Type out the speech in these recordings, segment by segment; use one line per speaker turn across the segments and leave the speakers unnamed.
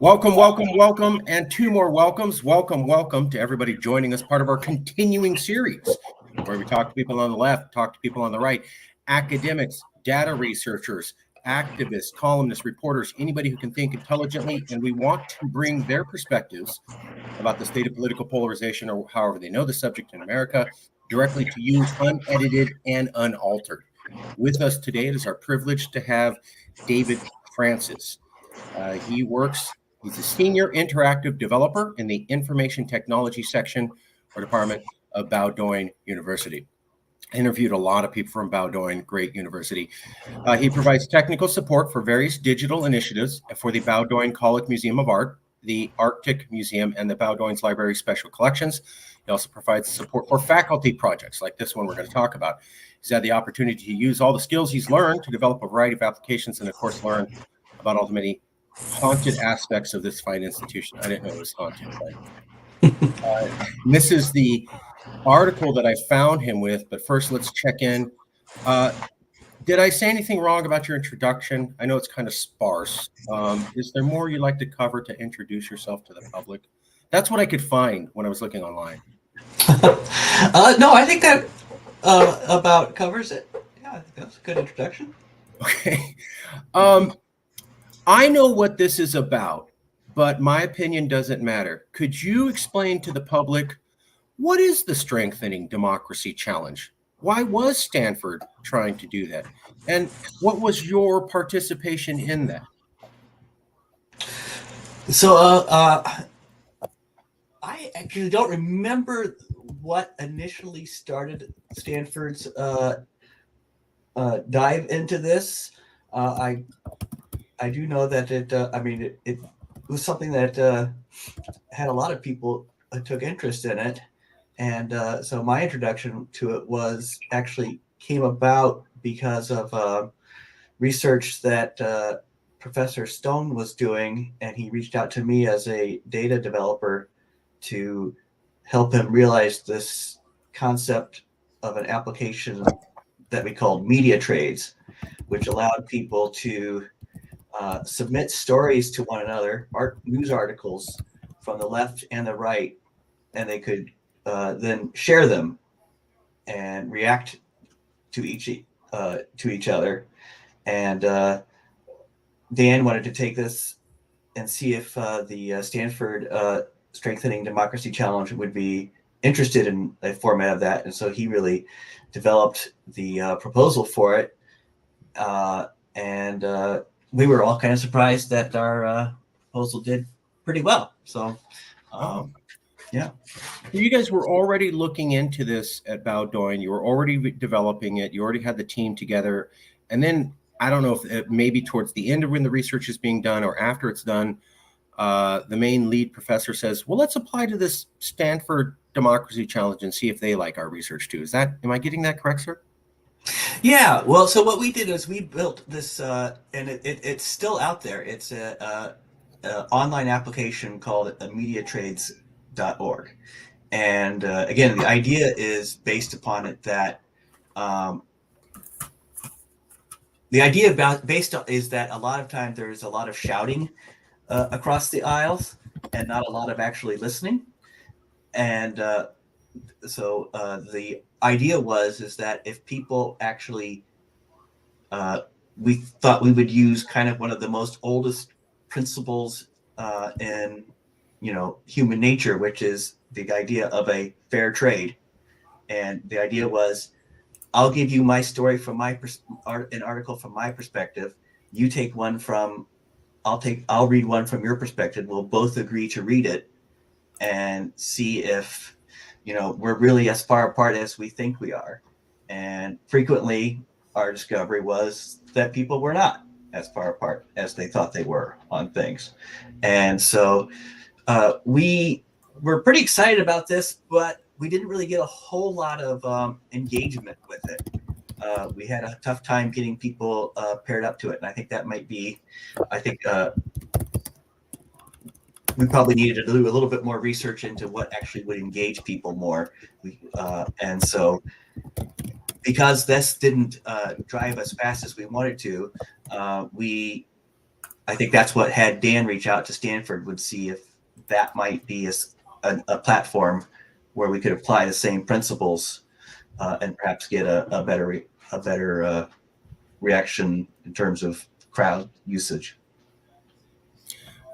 Welcome, welcome, welcome, and two more welcomes. Welcome, welcome to everybody joining us, part of our continuing series where we talk to people on the left, talk to people on the right, academics, data researchers, activists, columnists, reporters, anybody who can think intelligently, and we want to bring their perspectives about the state of political polarization or however they know the subject in America directly to you, unedited and unaltered. With us today, it is our privilege to have David Francis. He's a senior interactive developer in the information technology section or department of Bowdoin University. I interviewed a lot of people from Bowdoin, great university. He provides technical support for various digital initiatives for the Bowdoin College Museum of Art, the Arctic Museum, and the Bowdoin's Library Special Collections. He also provides support for faculty projects like this one we're going to talk about. He's had the opportunity to use all the skills he's learned to develop a variety of applications and, of course, learn about all the many haunted aspects of this fine institution. I didn't know it was haunted. This is the article that I found him with, but first let's check in. Did I say anything wrong about your introduction? I know it's kind of sparse. Is there more you'd like to cover to introduce yourself to the public? That's what I could find when I was looking online.
No, I think that about covers it. Yeah, I think that's a good introduction.
Okay. I know what this is about, but my opinion doesn't matter. Could you explain to the public, what is the Strengthening Democracy Challenge? Why was Stanford trying to do that? And what was your participation in that?
So I actually don't remember what initially started Stanford's dive into this. I do know that it was something that had a lot of people took interest in it. And so my introduction to it came about because of research that Professor Stone was doing, and he reached out to me as a data developer to help him realize this concept of an application that we called media trades, which allowed people to submit stories to one another, news articles from the left and the right, and they could then share them and react to each other. And Dan wanted to take this and see if the Stanford Strengthening Democracy Challenge would be interested in a format of that. And so he really developed the proposal for it. And we were all kind of surprised that our proposal did pretty well. So, yeah.
You guys were already looking into this at Bowdoin. You were already developing it. You already had the team together. And then I don't know if maybe towards the end of when the research is being done or after it's done, the main lead professor says, well, let's apply to this Stanford Democracy Challenge and see if they like our research too. Am I getting that correct, sir?
Yeah, well, so what we did is we built this, and it's still out there. It's a online application called mediatrades.org. And again, the idea is based upon it that is that a lot of times there's a lot of shouting across the aisles and not a lot of actually listening. And so the idea is that if people actually, we thought we would use kind of one of the most oldest principles in, human nature, which is the idea of a fair trade. And the idea was, I'll give you my story from an article from my perspective. You take one I'll read one from your perspective. We'll both agree to read it and see if we're really as far apart as we think we are. And frequently our discovery was that people were not as far apart as they thought they were on things. And so we were pretty excited about this, but we didn't really get a whole lot of engagement with it. We had a tough time getting people paired up to it. And I think that might be, we probably needed to do a little bit more research into what actually would engage people more. And so because this didn't drive as fast as we wanted to, I think that's what had Dan reach out to Stanford, would see if that might be a platform where we could apply the same principles and perhaps get a better reaction in terms of crowd usage.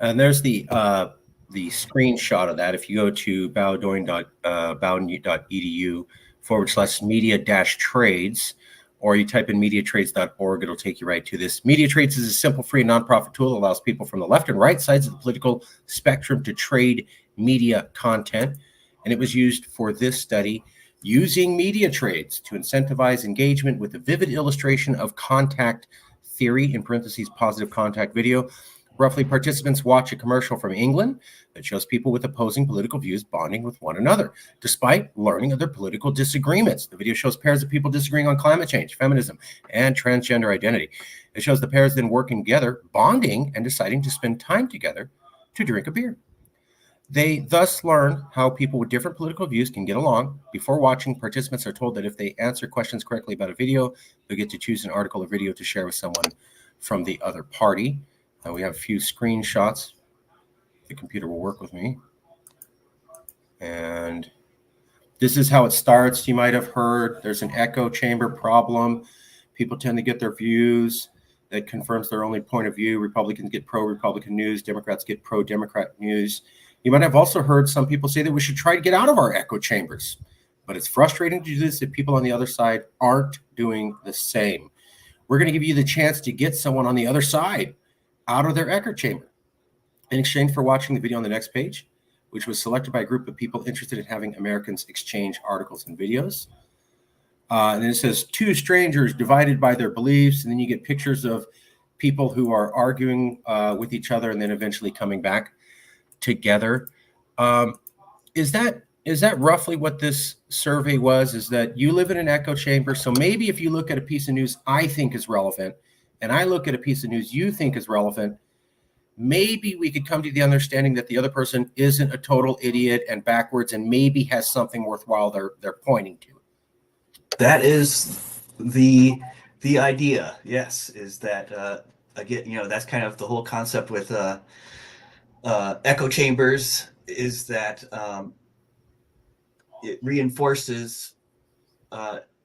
And there's the screenshot of that. If you go to bowdoin.edu/media-trades, or you type in mediatrades.org, it'll take you right to this. Media Trades is a simple, free, nonprofit tool that allows people from the left and right sides of the political spectrum to trade media content. And it was used for this study, using media trades to incentivize engagement with a vivid illustration of contact theory, in parentheses, positive contact video. Roughly, participants watch a commercial from England that shows people with opposing political views bonding with one another, despite learning of their political disagreements. The video shows pairs of people disagreeing on climate change, feminism, and transgender identity. It shows the pairs then working together, bonding, and deciding to spend time together to drink a beer. They thus learn how people with different political views can get along. Before watching, participants are told that if they answer questions correctly about a video, they'll get to choose an article or video to share with someone from the other party. We have a few screenshots. The computer will work with me. And this is how it starts. You might have heard there's an echo chamber problem. People tend to get their views. That confirms their only point of view. Republicans get pro-Republican news. Democrats get pro-Democrat news. You might have also heard some people say that we should try to get out of our echo chambers. But it's frustrating to do this if people on the other side aren't doing the same. We're going to give you the chance to get someone on the other side out of their echo chamber in exchange for watching the video on the next page, which was selected by a group of people interested in having Americans exchange articles and videos. And then it says two strangers divided by their beliefs. And then you get pictures of people who are arguing with each other and then eventually coming back together. Is that roughly what this survey was? Is that you live in an echo chamber? So maybe if you look at a piece of news I think is relevant, and I look at a piece of news you think is relevant, maybe we could come to the understanding that the other person isn't a total idiot and backwards, and maybe has something worthwhile they're pointing to.
That is the idea. Yes, is that again, that's kind of the whole concept with echo chambers, is that it reinforces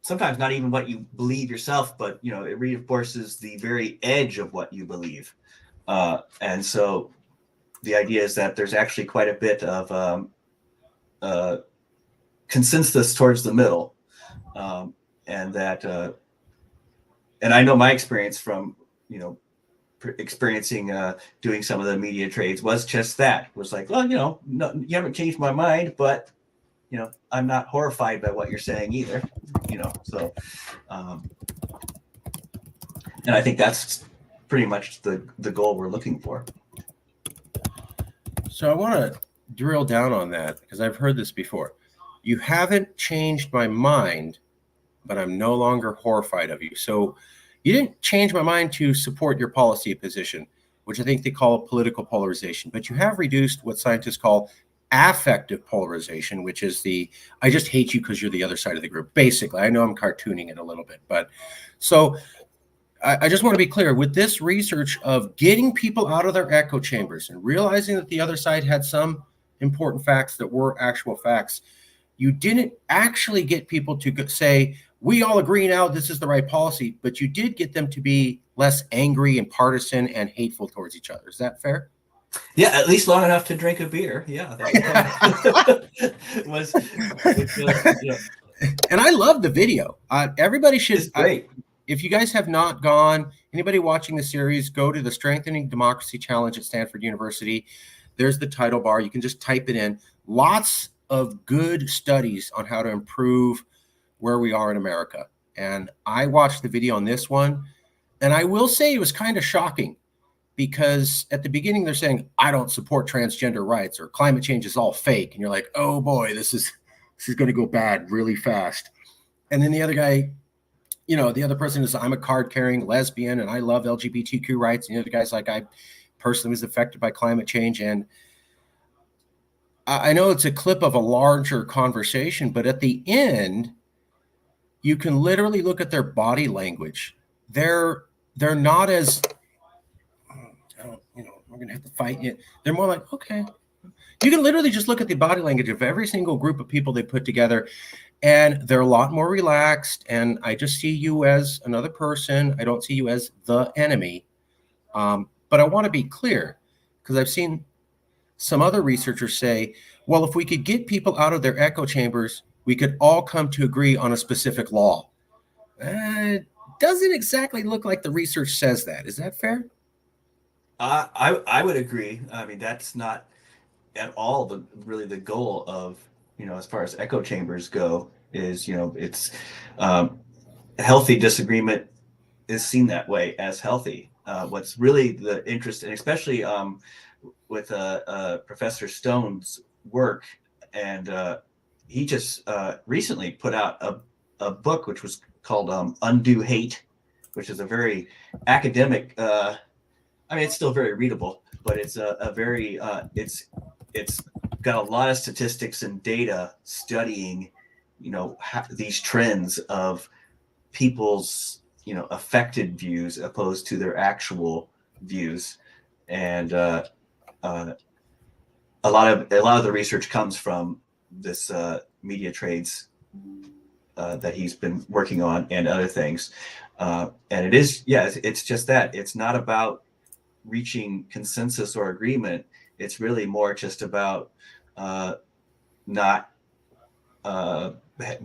sometimes not even what you believe yourself, but it reinforces the very edge of what you believe. And so the idea is that there's actually quite a bit of consensus towards the middle. And that, and I know my experience from, experiencing doing some of the media trades was just that. Was like, well, no, you haven't changed my mind, but I'm not horrified by what you're saying either. So, and I think that's pretty much the goal we're looking for.
So I want to drill down on that, because I've heard this before. You haven't changed my mind, but I'm no longer horrified of you. So you didn't change my mind to support your policy position, which I think they call political polarization, but you have reduced what scientists call affective polarization, which is I just hate you because you're the other side of the group. Basically, I know I'm cartooning it a little bit, but so I just want to be clear with this research of getting people out of their echo chambers and realizing that the other side had some important facts that were actual facts. You didn't actually get people to say, we all agree now this is the right policy, but you did get them to be less angry and partisan and hateful towards each other. Is that fair?
Yeah, at least long enough to drink a beer. Yeah, that was
And I love the video. Everybody should.
It's great.
If you guys have not gone, anybody watching the series, go to the Strengthening Democracy Challenge at Stanford University. There's the title bar. You can just type it in. Lots of good studies on how to improve where we are in America. And I watched the video on this one, and I will say it was kind of shocking, because at the beginning they're saying, I don't support transgender rights, or climate change is all fake. And you're like, oh boy, this is going to go bad really fast. And then the other guy, the other person is, I'm a card-carrying lesbian and I love LGBTQ rights. And the other guy's like, I personally was affected by climate change. And I know it's a clip of a larger conversation, but at the end, you can literally look at their body language. They're not as, we're going to have to fight you. They're more like, okay. You can literally just look at the body language of every single group of people they put together, and they're a lot more relaxed. And I just see you as another person. I don't see you as the enemy. But I want to be clear, because I've seen some other researchers say, well, if we could get people out of their echo chambers, we could all come to agree on a specific law. It doesn't exactly look like the research says that. Is that fair?
I would agree. I mean, that's not at all really the goal of, as far as echo chambers go, is, it's healthy disagreement is seen that way as healthy. What's really the interest, and especially with Professor Stone's work, and he just recently put out a book which was called Undo Hate, which is a very academic, I mean, it's still very readable, but it's a very, it's got a lot of statistics and data studying, these trends of people's, affected views opposed to their actual views. And a lot of the research comes from this media trades that he's been working on and other things. And it is, it's just that. It's not about reaching consensus or agreement. It's really more just about not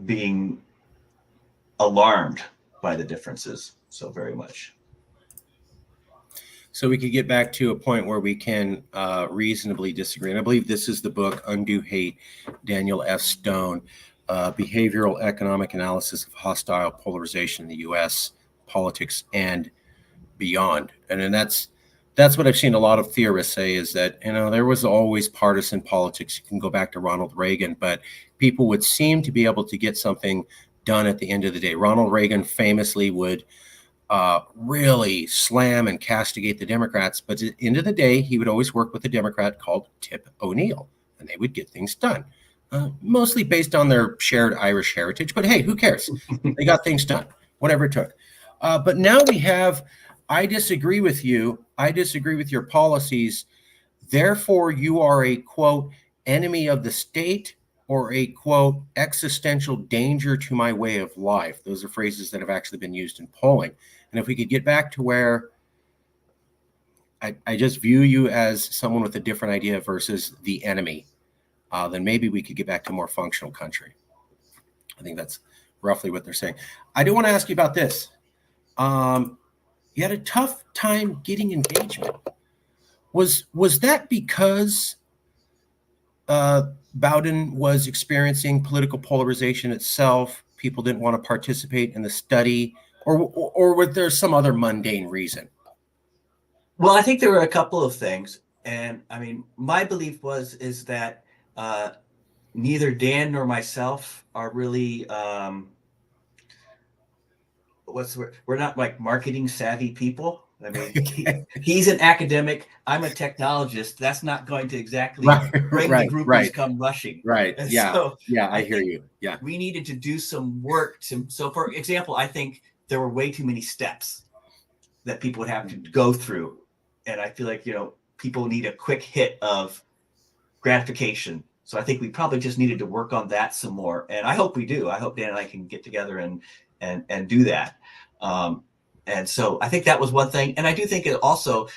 being alarmed by the differences so very much.
So we could get back to a point where we can reasonably disagree. And I believe this is the book, Undo Hate, Daniel F. Stone, Behavioral Economic Analysis of Hostile Polarization in the U.S., Politics and Beyond. And then that's what I've seen a lot of theorists say, is that, there was always partisan politics. You can go back to Ronald Reagan, but people would seem to be able to get something done at the end of the day. Ronald Reagan famously would really slam and castigate the Democrats, but at the end of the day, he would always work with a Democrat called Tip O'Neill, and they would get things done, mostly based on their shared Irish heritage. But hey, who cares? They got things done, whatever it took. But now we have, I disagree with you. I disagree with your policies. Therefore, you are a, quote, enemy of the state, or a, quote, existential danger to my way of life. Those are phrases that have actually been used in polling. And if we could get back to where I just view you as someone with a different idea versus the enemy, then maybe we could get back to a more functional country. I think that's roughly what they're saying. I do want to ask you about this. You had a tough time getting engagement. Was that because Bowdoin was experiencing political polarization itself? People didn't want to participate in the study, or was there some other mundane reason?
Well, I think there were a couple of things, and I mean, my belief is that neither Dan nor myself are really we're not like marketing savvy people. I mean, he's an academic. I'm a technologist. That's not going to exactly bring the groupies come rushing.
Right.
And
yeah.
So
yeah. I hear you. Yeah.
We needed to do some work so for example, I think there were way too many steps that people would have to go through. And I feel like, people need a quick hit of gratification. So I think we probably just needed to work on that some more. And I hope we do. I hope Dan and I can get together and do that. And so I think that was one thing. And I do think it also,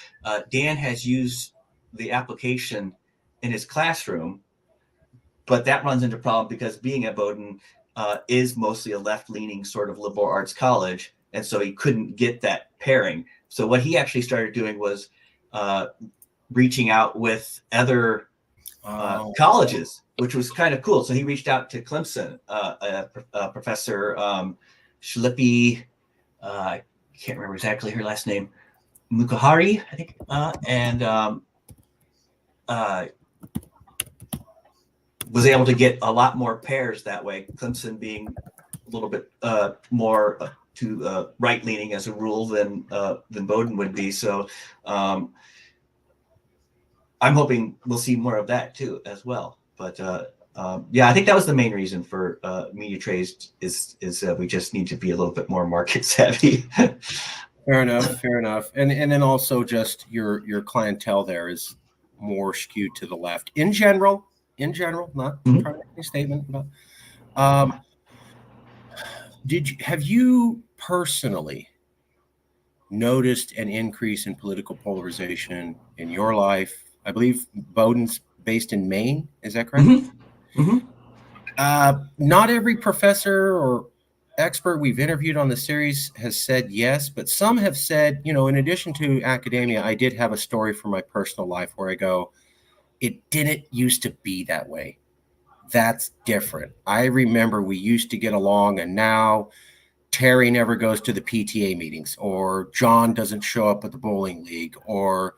Dan has used the application in his classroom, but that runs into problem because being at Bowdoin is mostly a left-leaning sort of liberal arts college. And so he couldn't get that pairing. So what he actually started doing was reaching out with other colleges, which was kind of cool. So he reached out to Clemson, Professor Shlippy, I can't remember exactly her last name, Mukahari, I think, and was able to get a lot more pairs that way. Clemson being a little bit more to right-leaning as a rule than Bowdoin would be. So I'm hoping we'll see more of that too as well. But I think that was the main reason for media trades is we just need to be a little bit more market savvy.
Fair enough. Fair enough. And then also just your clientele there is more skewed to the left in general. In general, not
Mhm.
trying to make any statement, but um, have you personally noticed an increase in political polarization in your life? I believe Bowdoin's based in Maine. Is that correct?
Mhm. Mhm.
Not every professor or expert we've interviewed on the series has said yes, but some have said, in addition to academia, I did have a story from my personal life where I go, it didn't used to be that way. That's different. I remember we used to get along, and now Terry never goes to the PTA meetings, or John doesn't show up at the bowling league, or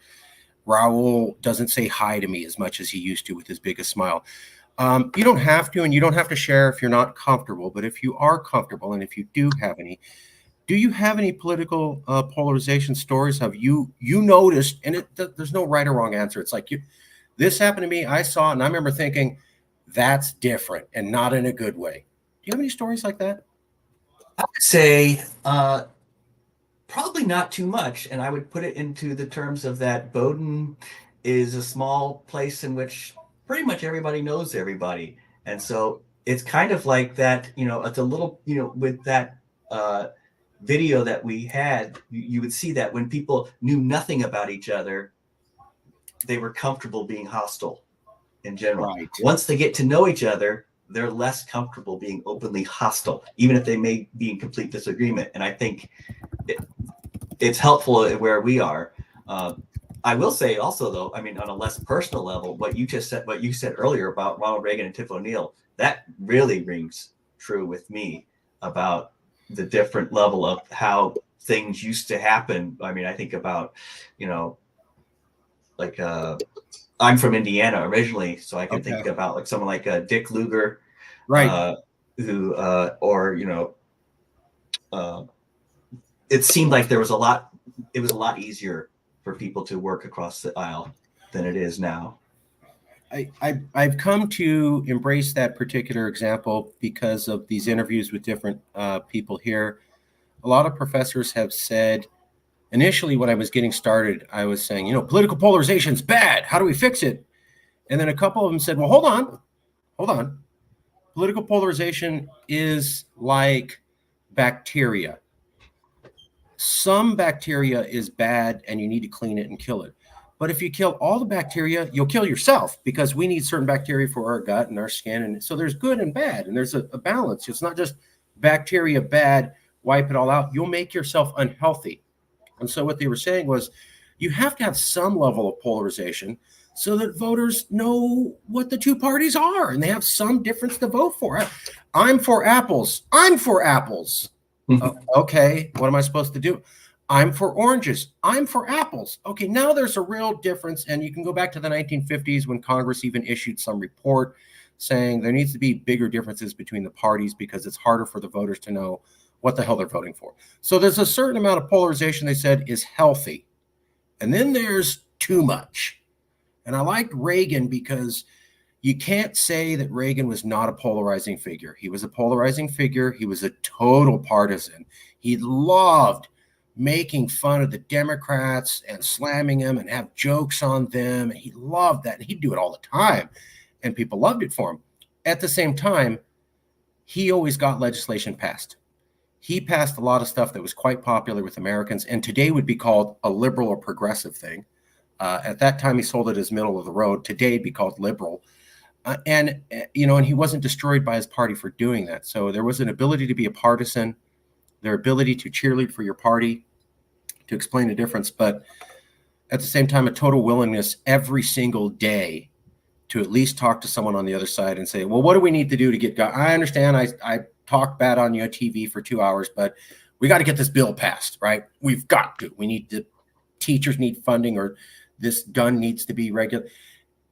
Raul doesn't say hi to me as much as he used to with his biggest smile. You don't have to, and you don't have to share if you're not comfortable. But if you are comfortable, and if you do have any, do you have any political polarization stories? Have you noticed? And there's no right or wrong answer. It's like this happened to me. I saw it, and I remember thinking, that's different, and not in a good way. Do you have any stories like that?
I would say probably not too much, and I would put it into the terms of that Bowdoin is a small place in which pretty much everybody knows everybody, and so it's kind of like that. It's a little, with that uh, video that we had, you would see that when people knew nothing about each other, they were comfortable being hostile in general.
Right.
Once they get to know each other, they're less comfortable being openly hostile, even if they may be in complete disagreement. And I think it's helpful where we are. I will say also, though, I mean, on a less personal level, what you said earlier about Ronald Reagan and Tiff O'Neill, that really rings true with me about the different level of how things used to happen. I mean, I think about, you know, like I'm from Indiana originally, so I can
Okay.
think about like someone like Dick Lugar,
Right.
uh, who, or uh, it seemed like there was a lot. It was a lot easier for people to work across the aisle than it is now.
I've come to embrace that particular example because of these interviews with different people here. A lot of professors have said initially when I was getting started, I was saying, political polarization is bad. How do we fix it? And then a couple of them said, well, hold on. Political polarization is like bacteria. Some bacteria is bad and you need to clean it and kill it. But if you kill all the bacteria, you'll kill yourself because we need certain bacteria for our gut and our skin. And so there's good and bad, and there's a balance. It's not just bacteria bad, wipe it all out. You'll make yourself unhealthy. And so what they were saying was you have to have some level of polarization so that voters know what the two parties are and they have some difference to vote for. I'm for apples. I'm for apples. Okay, what am I supposed to do? I'm for oranges. I'm for apples. Okay, now there's a real difference. And you can go back to the 1950s when Congress even issued some report saying there needs to be bigger differences between the parties because it's harder for the voters to know what the hell they're voting for. So there's a certain amount of polarization they said is healthy. And then there's too much. And I liked Reagan because you can't say that Reagan was not a polarizing figure. He was a polarizing figure. He was a total partisan. He loved making fun of the Democrats and slamming them and have jokes on them. And he loved that. And he'd do it all the time. And people loved it for him. At the same time, he always got legislation passed. He passed a lot of stuff that was quite popular with Americans and today would be called a liberal or progressive thing. At that time, he sold it as middle of the road. Today, it'd be called liberal. And he wasn't destroyed by his party for doing that. So there was an ability to be a partisan, their ability to cheerlead for your party, to explain the difference, but at the same time, a total willingness every single day to at least talk to someone on the other side and say, well, what do we need to do to get going? I understand I talk bad on you on TV for 2 hours, but we got to get this bill passed, right? We've got to. We need to, teachers need funding, or this gun needs to be regular.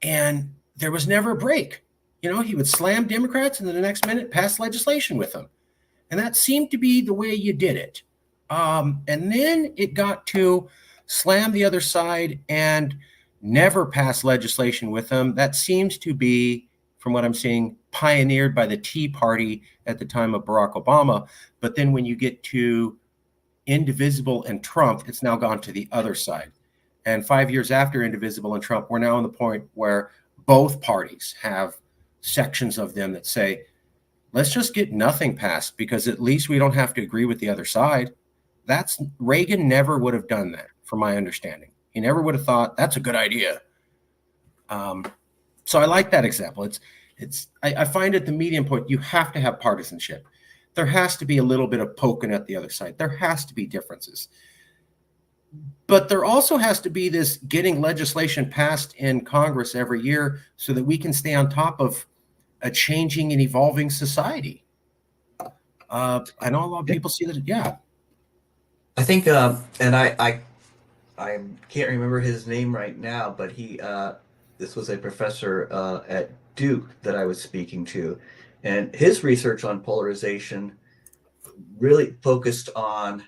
And there was never a break. He would slam Democrats and then the next minute pass legislation with them. And that seemed to be the way you did it. And then it got to slam the other side and never pass legislation with them. That seems to be, from what I'm seeing, pioneered by the Tea Party at the time of Barack Obama. But then when you get to Indivisible and Trump, it's now gone to the other side. And 5 years after Indivisible and Trump, we're now on the point where both parties have sections of them that say, let's just get nothing passed because at least we don't have to agree with the other side. That's Reagan never would have done that, from my understanding. He never would have thought that's a good idea. So I like that example. I find at the medium point, you have to have partisanship. There has to be a little bit of poking at the other side. There has to be differences. But there also has to be this getting legislation passed in Congress every year so that we can stay on top of a changing and evolving society. I know a lot of people see that. Yeah.
I think, and I can't remember his name right now, but this was a professor at Duke that I was speaking to, and his research on polarization really focused on,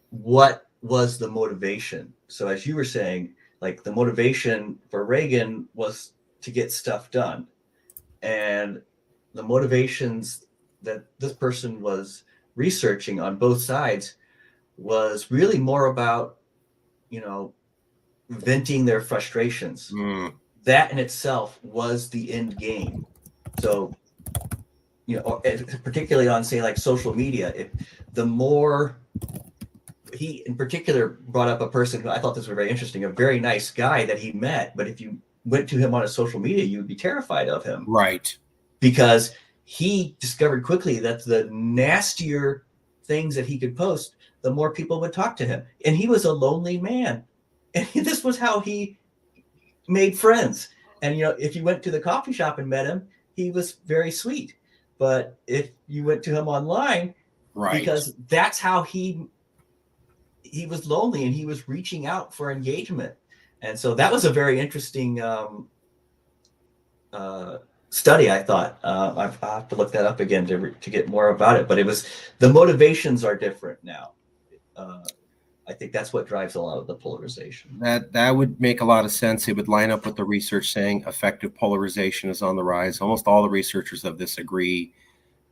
what was the motivation. So as you were saying, like the motivation for Reagan was to get stuff done, and the motivations that this person was researching on both sides was really more about, venting their frustrations. That in itself was the end game. So, particularly on, say, like social media, he in particular brought up a person who I thought this was very interesting, a very nice guy that he met, but if you went to him on a social media, you would be terrified of him.
Right.
Because he discovered quickly that the nastier things that he could post, the more people would talk to him. And he was a lonely man. And this was how he made friends. And, if you went to the coffee shop and met him, he was very sweet. But if you went to him online,
right,
because that's how he was lonely and he was reaching out for engagement. And so that was a very interesting study, I thought. I have to look that up again to get more about it. But the motivations are different now. I think that's what drives a lot of the polarization.
That would make a lot of sense. It would line up with the research saying effective polarization is on the rise. Almost all the researchers of this agree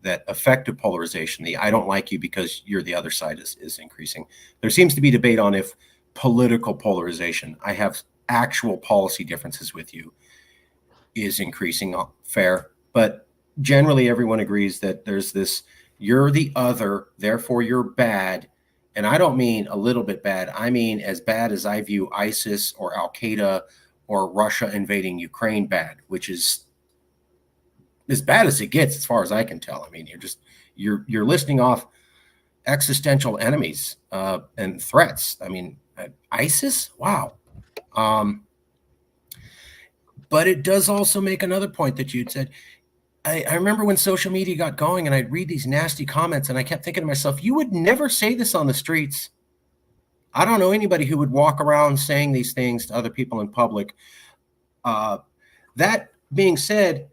that effective polarization, the I don't like you because you're the other side, is increasing. There seems to be debate on if political polarization, I have actual policy differences with you, is increasing. Fair. But generally everyone agrees that there's this, you're the other, therefore you're bad. And I don't mean a little bit bad. I mean as bad as I view ISIS or Al Qaeda or Russia invading Ukraine bad, which is as bad as it gets, as far as I can tell. I mean, you're listing off existential enemies and threats. I mean, ISIS, wow. But it does also make another point that you'd said. I remember when social media got going and I'd read these nasty comments and I kept thinking to myself, you would never say this on the streets. I don't know anybody who would walk around saying these things to other people in public. That being said,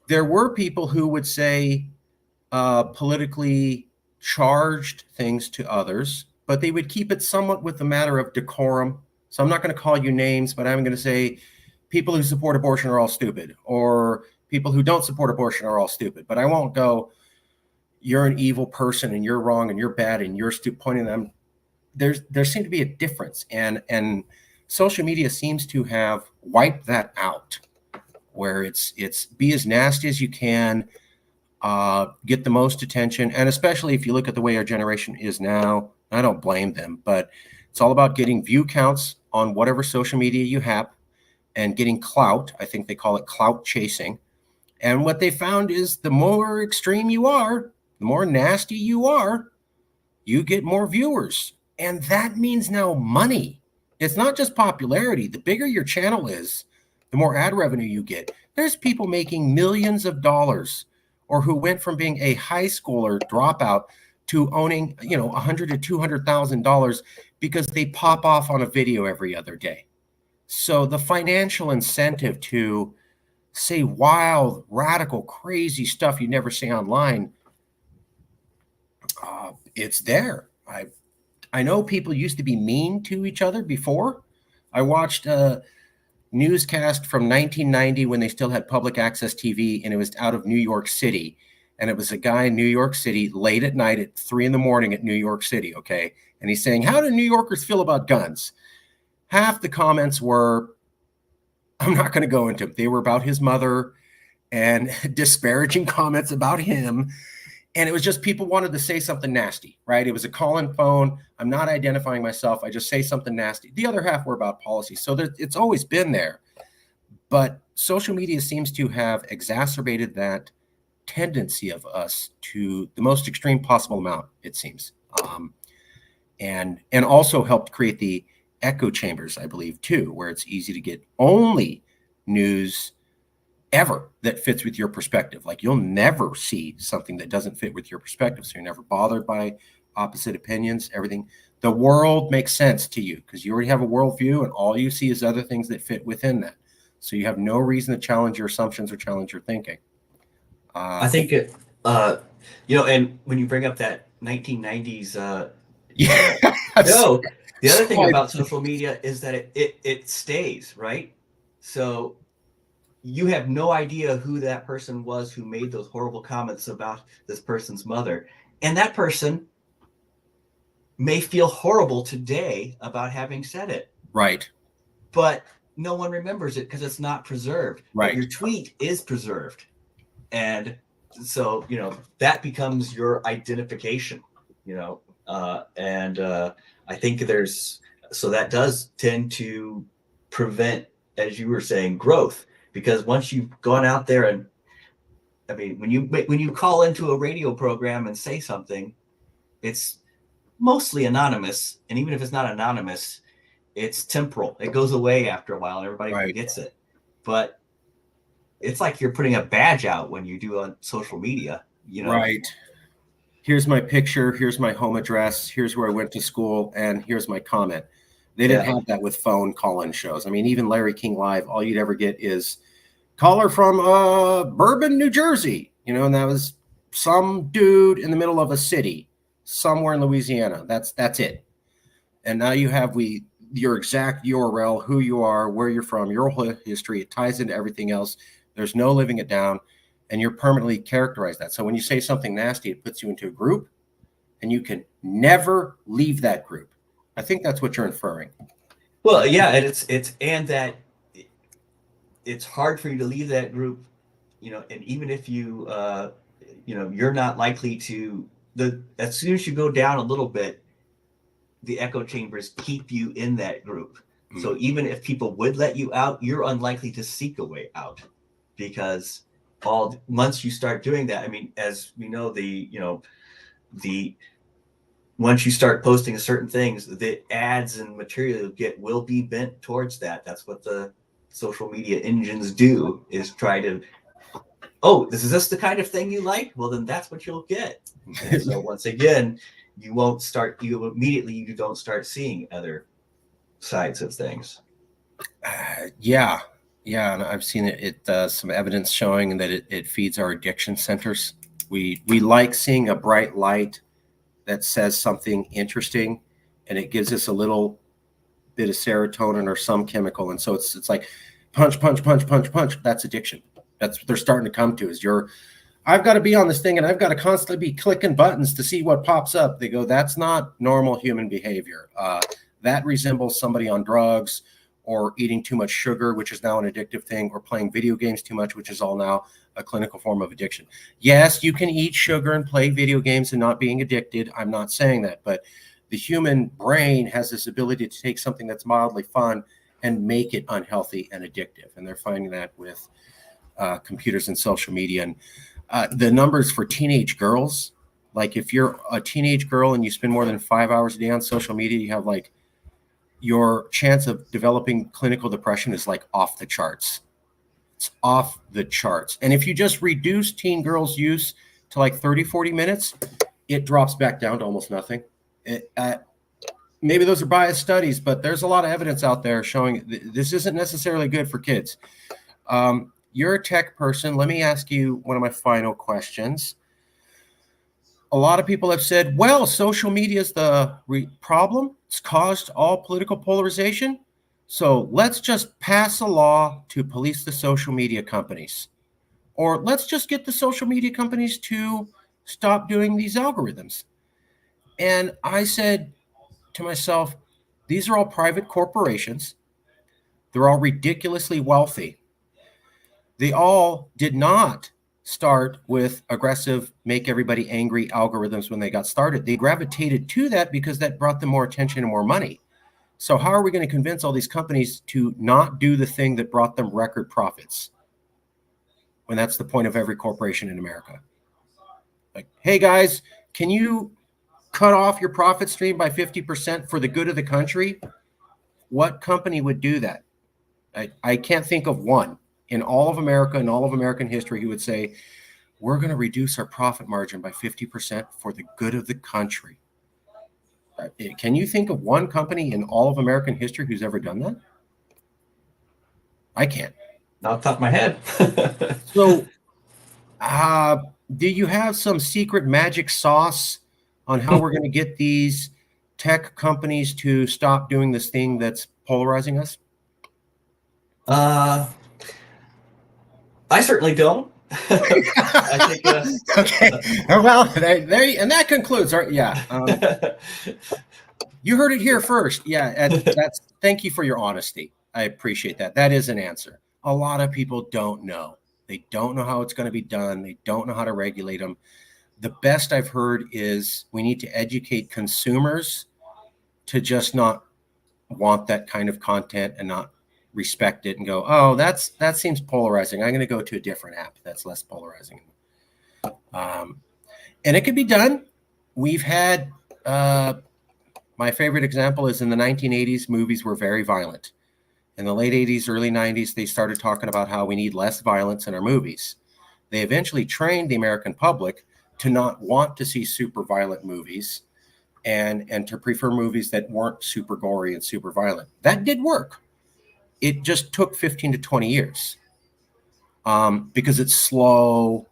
there were people who would say politically charged things to others, but they would keep it somewhat with the matter of decorum. So I'm not going to call you names, but I'm going to say people who support abortion are all stupid, or people who don't support abortion are all stupid. But I won't go, you're an evil person and you're wrong and you're bad and you're pointing them. There seemed to be a difference, and social media seems to have wiped that out, where it's be as nasty as you can, get the most attention. And especially if you look at the way our generation is now, I don't blame them, but it's all about getting view counts on whatever social media you have and getting clout. I think they call it clout chasing. And what they found is the more extreme you are, the more nasty you are, you get more viewers. And that means now money. It's not just popularity. The bigger your channel is, the more ad revenue you get. There's people making millions of dollars, or who went from being a high schooler dropout to owning, $100,000 to $200,000 because they pop off on a video every other day. So the financial incentive to say wild, radical, crazy stuff you never say online, it's there. I know people used to be mean to each other before. I watched a newscast from 1990 when they still had public access TV, and it was out of New York City. And it was a guy in New York City late at night at 3 a.m. at New York City. Okay. And he's saying, how do New Yorkers feel about guns? Half the comments were, I'm not going to go into it. They were about his mother and disparaging comments about him. And it was just people wanted to say something nasty, right? It was a call-in phone. I'm not identifying myself. I just say something nasty. The other half were about policy. So it's always been there. But social media seems to have exacerbated that tendency of us to the most extreme possible amount, it seems. And also helped create the echo chambers, I believe, too, where it's easy to get only news ever that fits with your perspective. Like you'll never see something that doesn't fit with your perspective. So you're never bothered by opposite opinions, everything. The world makes sense to you because you already have a worldview and all you see is other things that fit within that. So you have no reason to challenge your assumptions or challenge your thinking.
I think it, and when you bring up that 1990s joke, the other thing about social media is that it stays, right? So you have no idea who that person was who made those horrible comments about this person's mother. And that person may feel horrible today about having said it.
Right.
But no one remembers it because it's not preserved.
Right.
But your tweet is preserved. And so, that becomes your identification, and I think so that does tend to prevent, as you were saying, growth. Because once you've gone out there and, I mean, when you call into a radio program and say something, it's mostly anonymous. And even if it's not anonymous, it's temporal. It goes away after a while and everybody forgets it. But it's like you're putting a badge out when you do on social media,
Right. Here's my picture. Here's my home address. Here's where I went to school. And here's my comment. They didn't have that with phone call-in shows. I mean, even Larry King Live, all you'd ever get is caller from Bourbon, New Jersey, and that was some dude in the middle of a city somewhere in Louisiana. That's it. And now you have your exact URL, who you are, where you're from, your whole history. It ties into everything else. There's no living it down, and you're permanently characterized that. So when you say something nasty, it puts you into a group, and you can never leave that group. I think that's what you're inferring.
Well, yeah, and that it's hard for you to leave that group, and even if you, you're not likely to, as soon as you go down a little bit, the echo chambers keep you in that group. Mm-hmm. So even if people would let you out, you're unlikely to seek a way out because once you start doing that, I mean, as we know, once you start posting certain things, the ads and material you get will be bent towards that. That's what the social media engines do, is try to, is this the kind of thing you like? Well, then that's what you'll get. And so once again, you don't start seeing other sides of things.
Yeah. And I've seen it some evidence showing that it feeds our addiction centers. We like seeing a bright light that says something interesting, and it gives us a little bit of serotonin or some chemical. And so it's like punch. That's addiction. That's what they're starting to come to, is I've got to be on this thing and I've got to constantly be clicking buttons to see what pops up. They go, that's not normal human behavior. That resembles somebody on drugs or eating too much sugar, which is now an addictive thing, or playing video games too much, which is all now a clinical form of addiction. Yes, you can eat sugar and play video games and not being addicted. I'm not saying that, but the human brain has this ability to take something that's mildly fun and make it unhealthy and addictive. And they're finding that with computers and social media. And the numbers for teenage girls, like if you're a teenage girl and you spend more than 5 hours a day on social media, you have like your chance of developing clinical depression is like off the charts. It's off the charts. And if you just reduce teen girls' use to like 30, 40 minutes, it drops back down to almost nothing. Maybe those are biased studies, but there's a lot of evidence out there showing this isn't necessarily good for kids. You're a tech person. Let me ask you one of my final questions. A lot of people have said, well, social media is the problem. It's caused all political polarization. So let's just pass a law to police the social media companies. Or let's just get the social media companies to stop doing these algorithms. And I said to myself, these are all private corporations. They're all ridiculously wealthy. They all did not start with aggressive, make everybody angry algorithms when they got started. They gravitated to that because that brought them more attention and more money. So, how are we going to convince all these companies to not do the thing that brought them record profits when that's the point of every corporation in America? Like, hey guys, can you cut off your profit stream by 50% for the good of the country? What company would do that? I can't think of one in all of America and all of American history who would say, we're going to reduce our profit margin by 50% for the good of the country. Can you think of one company in all of American history who's ever done that? I can't.
Not off the top of my head.
So, do you have some secret magic sauce on how we're going to get these tech companies to stop doing this thing that's polarizing us?
I certainly don't. I think.
Okay. Well, there, and that concludes our. Yeah. You heard it here first. Yeah. That's. Thank you for your honesty. I appreciate that. That is an answer. A lot of people don't know. They don't know how it's going to be done. They don't know how to regulate them. The best I've heard is we need to educate consumers to just not want that kind of content and not respect it and go, oh, that seems polarizing. I'm going to go to a different app that's less polarizing. And it could be done. We've had my favorite example is in the 1980s, movies were very violent. In the late 80s, early 90s, they started talking about how we need less violence in our movies. They eventually trained the American public to not want to see super violent movies and to prefer movies that weren't super gory and super violent. That did work. It just took 15 to 20 years because it's slow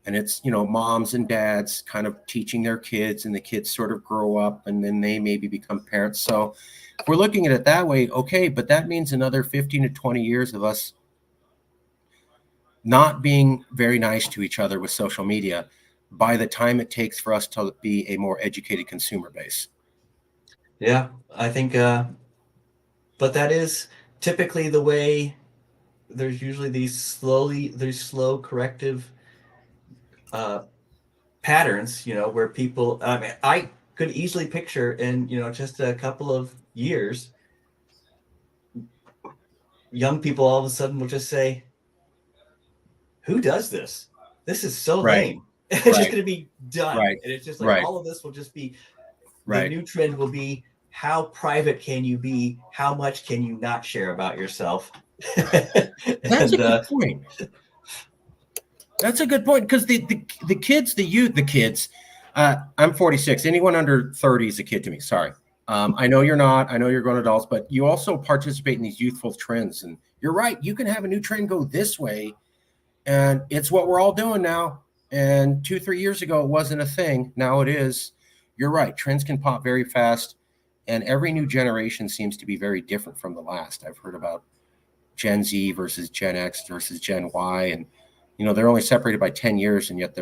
and it's, moms and dads kind of teaching their kids and the kids sort of grow up and then they maybe become parents. So if we're looking at it that way, okay, but that means another 15 to 20 years of us not being very nice to each other with social media by the time it takes for us to be a more educated consumer base.
Yeah, I think, but that is typically the way. There's usually these slow corrective patterns, where people, I mean, I could easily picture in, just a couple of years, young people all of a sudden will just say, who does this? This is so lame. It's just going to be done.
Right.
And it's just like all of this will just be, the new trend will be, how private can you be? How much can you not share about yourself?
That's a good point. That's a good point because the kids, the youth, the kids. I'm 46. Anyone under 30 is a kid to me. Sorry. I know you're not. I know you're grown adults, but you also participate in these youthful trends. And you're right. You can have a new trend go this way, and it's what we're all doing now. And 2-3 years ago, it wasn't a thing. Now it is. You're right. Trends can pop very fast, and every new generation seems to be very different from the last. I've heard about Gen Z versus Gen X versus Gen Y, and they're only separated by 10 years, and yet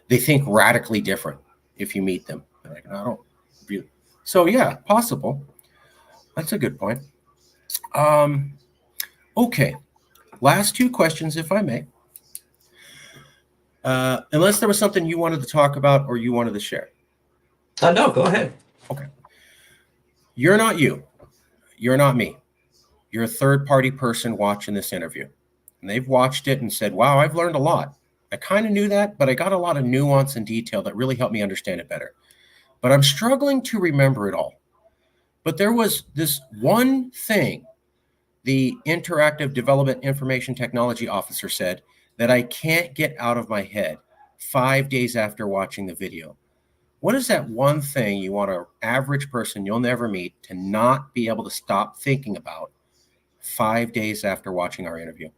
they think radically different if you meet them. They're like, no, I don't view. So yeah, possible. That's a good point. Okay, last two questions, if I may. Unless there was something you wanted to talk about or you wanted to share.
No, go ahead.
Okay. You're not you. You're not me. You're a third-party person watching this interview. And they've watched it and said, wow, I've learned a lot. I kind of knew that, but I got a lot of nuance and detail that really helped me understand it better. But I'm struggling to remember it all. But there was this one thing the Interactive Development Information Technology Officer said that I can't get out of my head 5 days after watching the video. What is that one thing you want an average person you'll never meet to not be able to stop thinking about 5 days after watching our interview?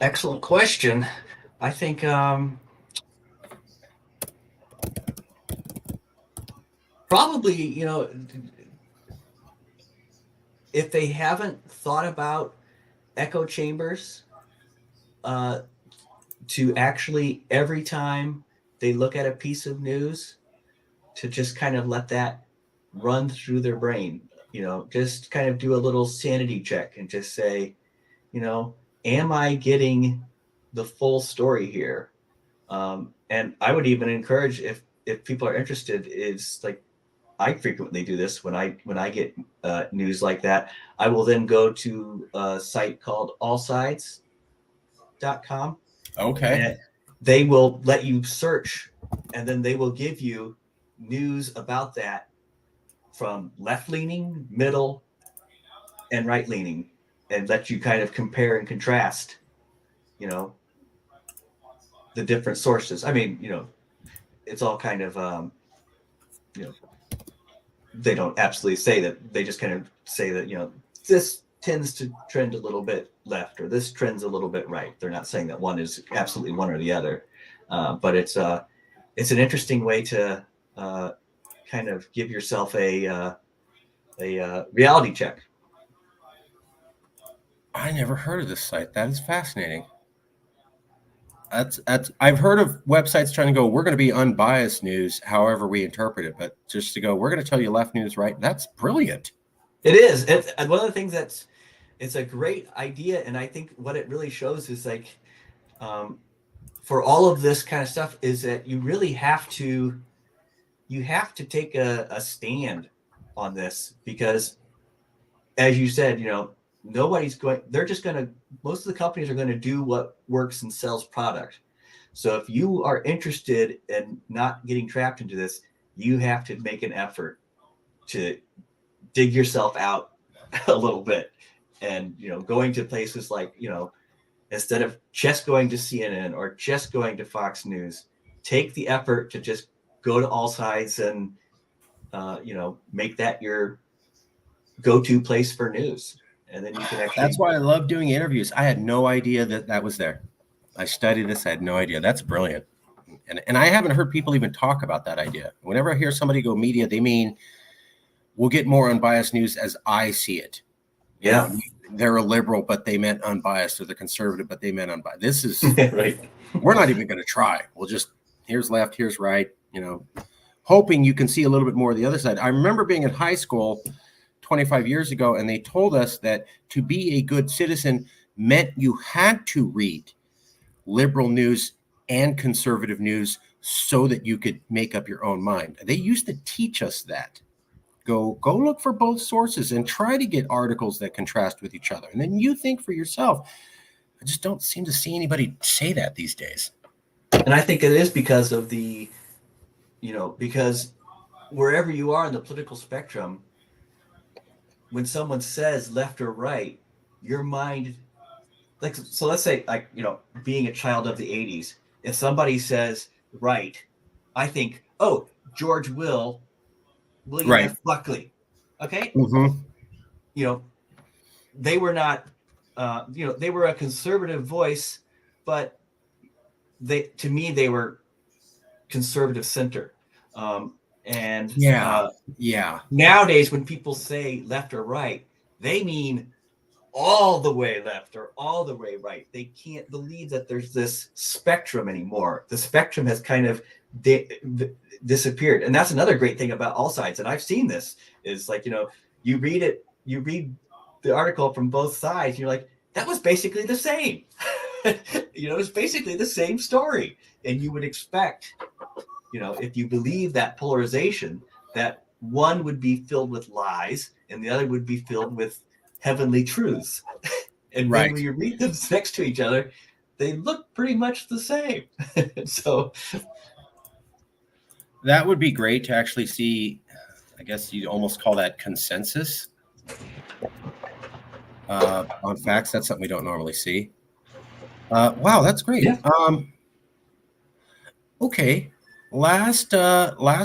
Excellent question. I think probably, if they haven't thought about echo chambers to actually, every time they look at a piece of news, to just kind of let that run through their brain, just kind of do a little sanity check and just say, am I getting the full story here? And I would even encourage, if people are interested, is like, I frequently do this when I get news like that. I will then go to a site called allsides.com,
Okay.
and they will let you search, and then they will give you news about that from left leaning, middle, and right leaning, and let you kind of compare and contrast, the different sources. I mean, it's all kind of, they don't absolutely say that. They just kind of say that, this tends to trend a little bit left, or this trends a little bit right. They're not saying that one is absolutely one or the other, but it's an interesting way to kind of give yourself a reality check.
I never heard of this site. That is fascinating. That's I've heard of websites trying to go, we're going to be unbiased news, however we interpret it, but just to go, we're going to tell you left news, right? That's brilliant.
It is. It's one of the things it's a great idea, and I think what it really shows is like, for all of this kind of stuff, is that you really have to take a stand on this, because, as you said, nobody's going. They're just going to. Most of the companies are going to do what works and sells product. So if you are interested in not getting trapped into this, you have to make an effort to dig yourself out a little bit, and going to places like, instead of just going to CNN or just going to Fox News, take the effort to just go to All Sides and make that your go-to place for news. And then you can actually.
That's why I love doing interviews. I had no idea that was there. I studied this. I had no idea. That's brilliant. And I haven't heard people even talk about that idea. Whenever I hear somebody go media, they mean we'll get more unbiased news as I see it.
Yeah.
They're a liberal, but they meant unbiased, or they're conservative, but they meant unbiased. This is
right.
We're not even going to try. We'll just, here's left, here's right, hoping you can see a little bit more of the other side. I remember being in high school 25 years ago, and they told us that to be a good citizen meant you had to read liberal news and conservative news so that you could make up your own mind. They used to teach us that. Go look for both sources and try to get articles that contrast with each other. And then you think for yourself. I just don't seem to see anybody say that these days.
And I think it is because of because wherever you are in the political spectrum, when someone says left or right, your mind, like, so let's say, like, being a child of the 80s, if somebody says right, I think, oh, George William
right.
F. Buckley. Okay.
Mm-hmm.
They were not, they were a conservative voice, but to me, they were conservative center. Nowadays, when people say left or right, they mean all the way left or all the way right. They can't believe that there's this spectrum anymore. The spectrum has kind of disappeared. And that's another great thing about All Sides. And I've seen this, is like, you read the article from both sides, and you're like, that was basically the same. It's basically the same story. And you would expect, if you believe that polarization, that one would be filled with lies and the other would be filled with heavenly truths. And
right.
Then when you read them next to each other, they look pretty much the same. So
that would be great to actually see. I guess you'd almost call that consensus on facts. That's something we don't normally see. Wow, that's great.
Yeah.
Okay, last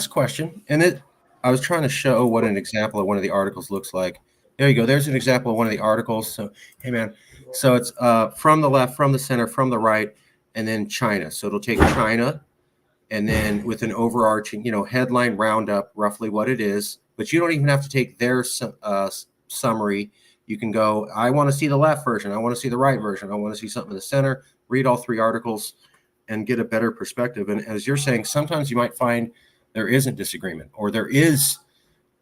question, and I was trying to show what an example of one of the articles looks like. There you go. There's an example of one of the articles. So, hey man, so it's from the left, from the center, from the right, and then China. So it'll take China, and then with an overarching, headline roundup, roughly what it is. But you don't even have to take their summary. You can go, I want to see the left version. I want to see the right version. I want to see something in the center, read all 3 articles and get a better perspective. And as you're saying, sometimes you might find there isn't disagreement or there is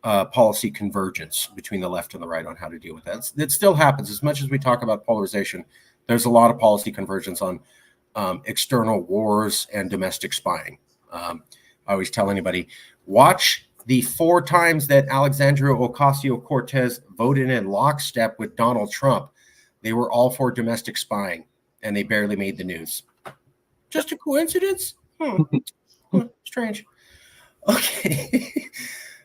policy convergence between the left and the right on how to deal with that. It still happens. As much as we talk about polarization, there's a lot of policy convergence on external wars and domestic spying. I always tell anybody, watch the 4 times that Alexandria Ocasio-Cortez voted in lockstep with Donald Trump. They were all for domestic spying, and they barely made the news. Just a coincidence? Strange. Okay.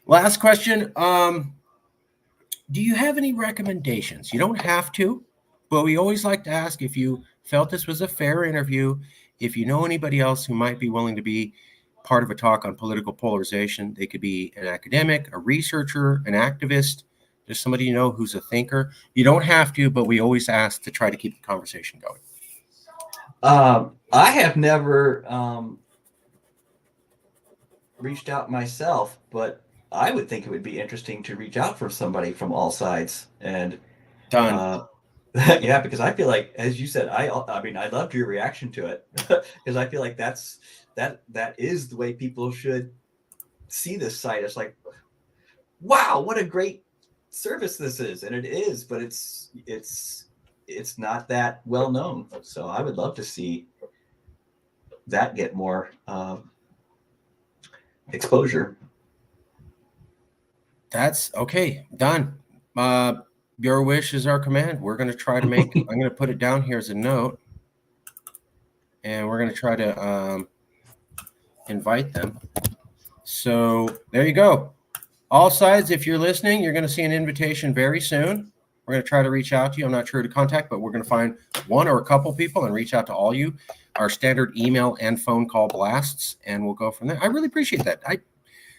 Last question. Do you have any recommendations? You don't have to, but we always like to ask if you felt this was a fair interview, if you know anybody else who might be willing to be part of a talk on political polarization. They could be an academic, a researcher, an activist, just somebody you know who's a thinker. You don't have to, but we always ask to try to keep the conversation going.
I have never reached out myself, but I would think it would be interesting to reach out for somebody from all sides. And
Done.
Yeah, because I feel like, as you said, I mean, I loved your reaction to it because I feel like that is the way people should see this site. It's like, wow, what a great service this is, and it is, but it's not that well known. So I would love to see that get more exposure.
That's okay. Done. Your wish is our command. We're going to try to make, I'm going to put it down here as a note, and we're going to try to invite them. So there you go. All sides, if you're listening, you're going to see an invitation very soon. We're going to try to reach out to you. I'm not sure who to contact, but we're going to find one or a couple people and reach out to all you. Our standard email and phone call blasts, and we'll go from there. I really appreciate that. I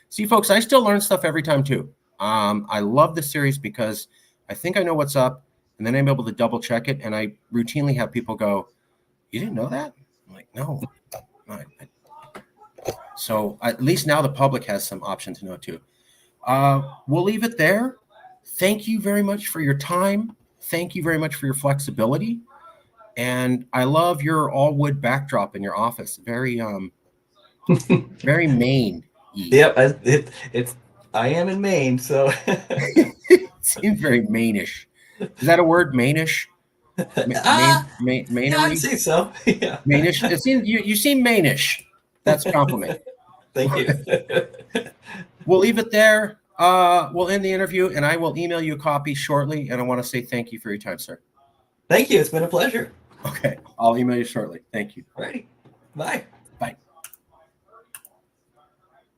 see, folks, I still learn stuff every time too. I love this series because I think I know what's up, and then I'm able to double check it. And I routinely have people go, "You didn't know that?" I'm like, "No." So at least now the public has some option to know too. We'll leave it there. Thank you very much for your time. Thank you very much for your flexibility. And I love your all wood backdrop in your office. Very, very Maine.
Yep, I am in Maine, so
It seems very Maine-ish. Is that a word, Maine-ish? Mainery?
Yeah, I'd say so. Yeah.
Maine-ish. It seems you seem Maine-ish. That's a compliment.
Thank you.
We'll leave it there. We'll end the interview, and I will email you a copy shortly. And I want to say thank you for your time, sir.
Thank you. It's been a pleasure.
Okay, I'll email you shortly. Thank you.
All righty. Bye.